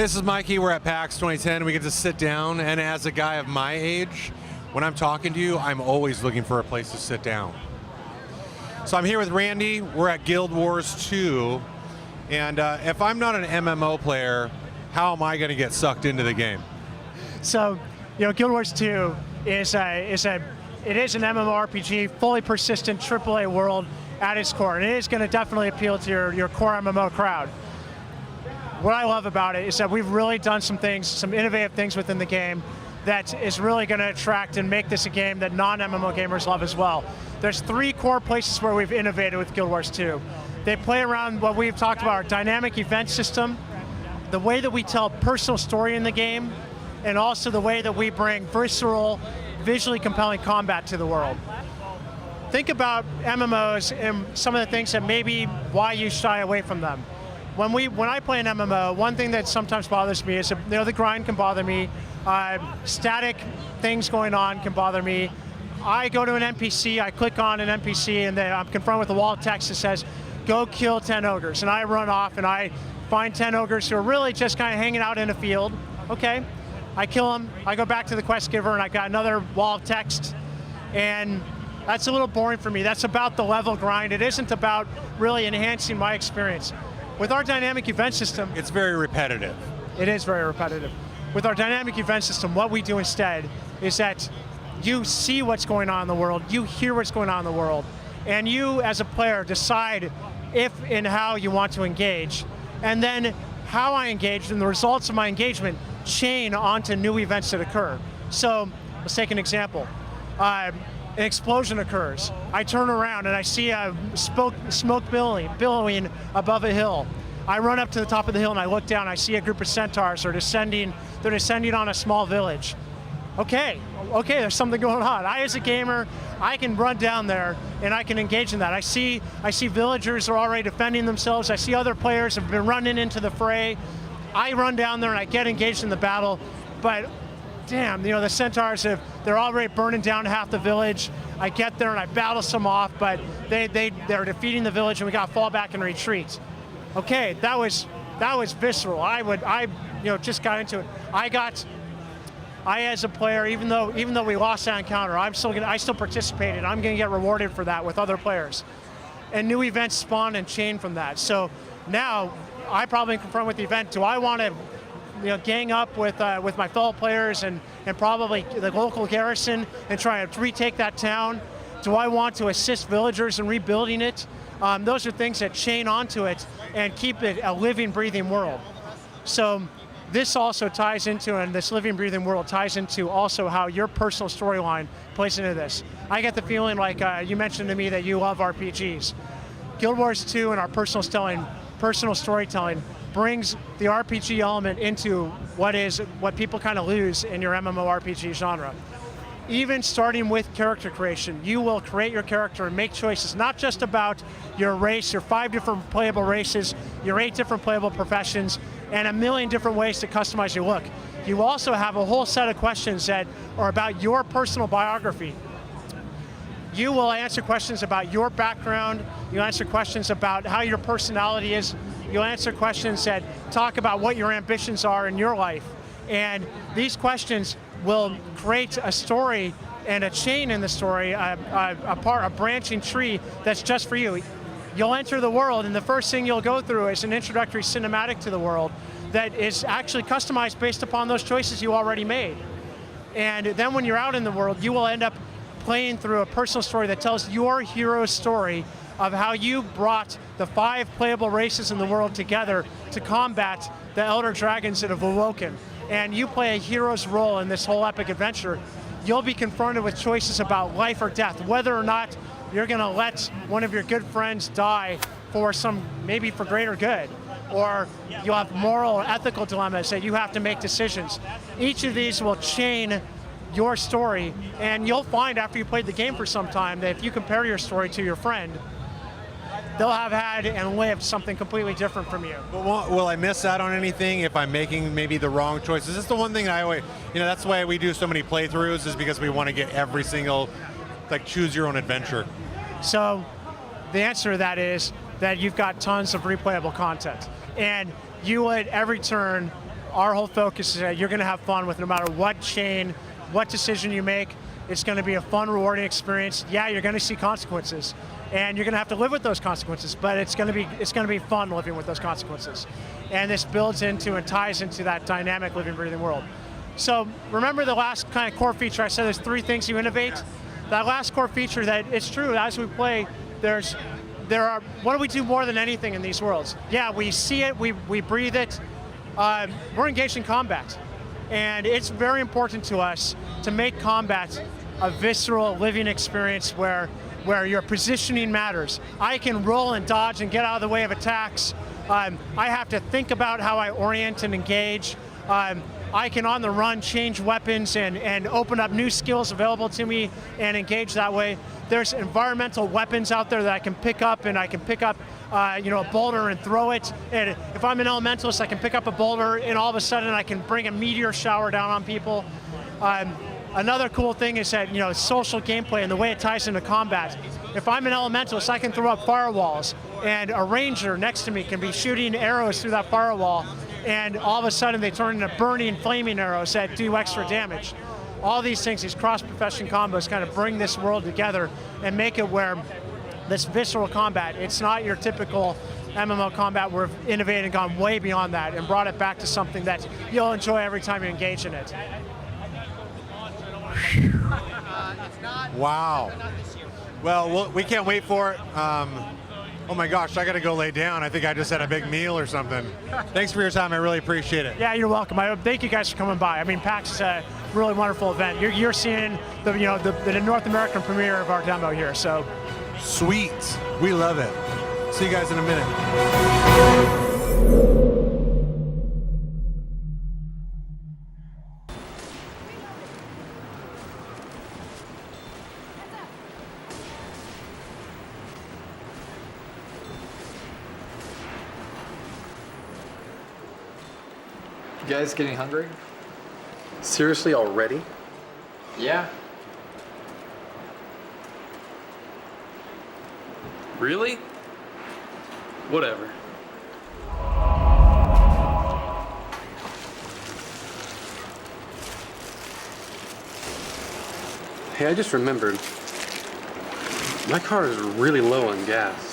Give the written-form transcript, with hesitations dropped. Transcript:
This is Mikey, we're at PAX 2010. We get to sit down, and as a guy of my age, when I'm talking to you, I'm always looking for a place to sit down. So I'm here with Randy, we're at Guild Wars 2, and if I'm not an MMO player, how am I going to get sucked into the game? So, Guild Wars 2 is an MMORPG, fully persistent AAA world at its core, and it is going to definitely appeal to your core MMO crowd. What I love about it is that we've really done some things, some innovative things within the game that is really going to attract and make this a game that non-MMO gamers love as well. There's 3 core places where we've innovated with Guild Wars 2. They play around what we've talked about, our dynamic event system, the way that we tell personal story in the game, and also the way that we bring visceral, visually compelling combat to the world. Think about MMOs and some of the things that maybe why you shy away from them. When I play an MMO, one thing that sometimes bothers me is the grind can bother me, static things going on can bother me. I go to an NPC, I click on an NPC, and then I'm confronted with a wall of text that says, go kill 10 ogres. And I run off and I find 10 ogres who are really just kind of hanging out in a field. Okay, I kill them, I go back to the quest giver, and I got another wall of text. And that's a little boring for me. That's about the level grind. It isn't about really enhancing my experience. With our dynamic event system, It's very repetitive. it is very repetitive. With our dynamic event system, what we do instead is that you see what's going on in the world, you hear what's going on in the world, and you as a player decide if and how you want to engage. And then how I engage and the results of my engagement chain onto new events that occur. So let's take an example. An explosion occurs. I turn around and I see a smoke billowing above a hill. I run up to the top of the hill and I look down. I see a group of centaurs. They're descending on a small village. Okay, there's something going on. I, as a gamer, I can run down there and I can engage in that. I see villagers are already defending themselves. I see other players have been running into the fray. I run down there and I get engaged in the battle, but damn, the centaurs they're already burning down half the village. I get there and I battle some off, but they're defeating the village and we got to fall back and retreat. Okay, that was visceral. I just got into it. I as a player, even though we lost that encounter, I still participated. I'm going to get rewarded for that with other players, and new events spawn and chain from that. So now I probably confront with the event. Do I want to gang up with my fellow players and probably the local garrison and try to retake that town? Do I want to assist villagers in rebuilding it? Those are things that chain onto it and keep it a living, breathing world. So this also ties into, and this living, breathing world ties into also how your personal storyline plays into this. I get the feeling like you mentioned to me that you love RPGs. Guild Wars 2 and our personal storytelling brings the RPG element into what people kind of lose in your MMORPG genre. Even starting with character creation, you will create your character and make choices, not just about your race, your 5 different playable races, your 8 different playable professions, and a million different ways to customize your look. You also have a whole set of questions that are about your personal biography. You will answer questions about your background, you'll answer questions about how your personality is, you'll answer questions that talk about what your ambitions are in your life. And these questions will create a story and a chain in the story, a branching tree that's just for you. You'll enter the world, and the first thing you'll go through is an introductory cinematic to the world that is actually customized based upon those choices you already made. And then when you're out in the world, you will end up playing through a personal story that tells your hero's story of how you brought the 5 playable races in the world together to combat the elder dragons that have awoken. And you play a hero's role in this whole epic adventure. You'll be confronted with choices about life or death, whether or not you're going to let one of your good friends die maybe for greater good, or you'll have moral or ethical dilemmas that you have to make decisions. Each of these will chain your story, and you'll find after you played the game for some time that if you compare your story to your friend, they'll have had and lived something completely different from you. Will I miss out on anything if I'm making maybe the wrong choices? That's the one thing I always, that's why we do so many playthroughs, is because we want to get every single, choose your own adventure. So the answer to that is that you've got tons of replayable content. And you at every turn our whole focus is that you're going to have fun with no matter what chain, what decision you make. It's going to be a fun, rewarding experience. Yeah, you're going to see consequences, and you're going to have to live with those consequences. But it's going to be fun living with those consequences, and this builds into and ties into that dynamic, living, breathing world. So remember the last kind of core feature. I said there's 3 things you innovate. That last core feature, that it's true as we play. What do we do more than anything in these worlds? Yeah, we see it, we breathe it. We're engaged in combat, and it's very important to us to make combat a visceral, living experience where your positioning matters. I can roll and dodge and get out of the way of attacks. I have to think about how I orient and engage. I can, on the run, change weapons and open up new skills available to me and engage that way. There's environmental weapons out there that I can pick up, and I can pick up a boulder and throw it. And if I'm an elementalist, I can pick up a boulder, and all of a sudden I can bring a meteor shower down on people. Another cool thing is that social gameplay and the way it ties into combat. If I'm an elementalist, I can throw up firewalls, and a ranger next to me can be shooting arrows through that firewall, and all of a sudden they turn into burning, flaming arrows that do extra damage. All these things, these cross-profession combos, kind of bring this world together and make it where this visceral combat, it's not your typical MMO combat. We've innovated and gone way beyond that and brought it back to something that you'll enjoy every time you engage in it. Wow. Well, we can't wait for it. Oh my gosh, I got to go lay down. I think I just had a big meal or something. Thanks for your time. I really appreciate it. Yeah, you're welcome. Thank you guys for coming by. I mean, PAX is a really wonderful event. You're seeing the North American premiere of our demo here. So sweet. We love it. See you guys in a minute. You guys getting hungry? Seriously, already? Yeah. Really? Whatever. Hey, I just remembered. My car is really low on gas.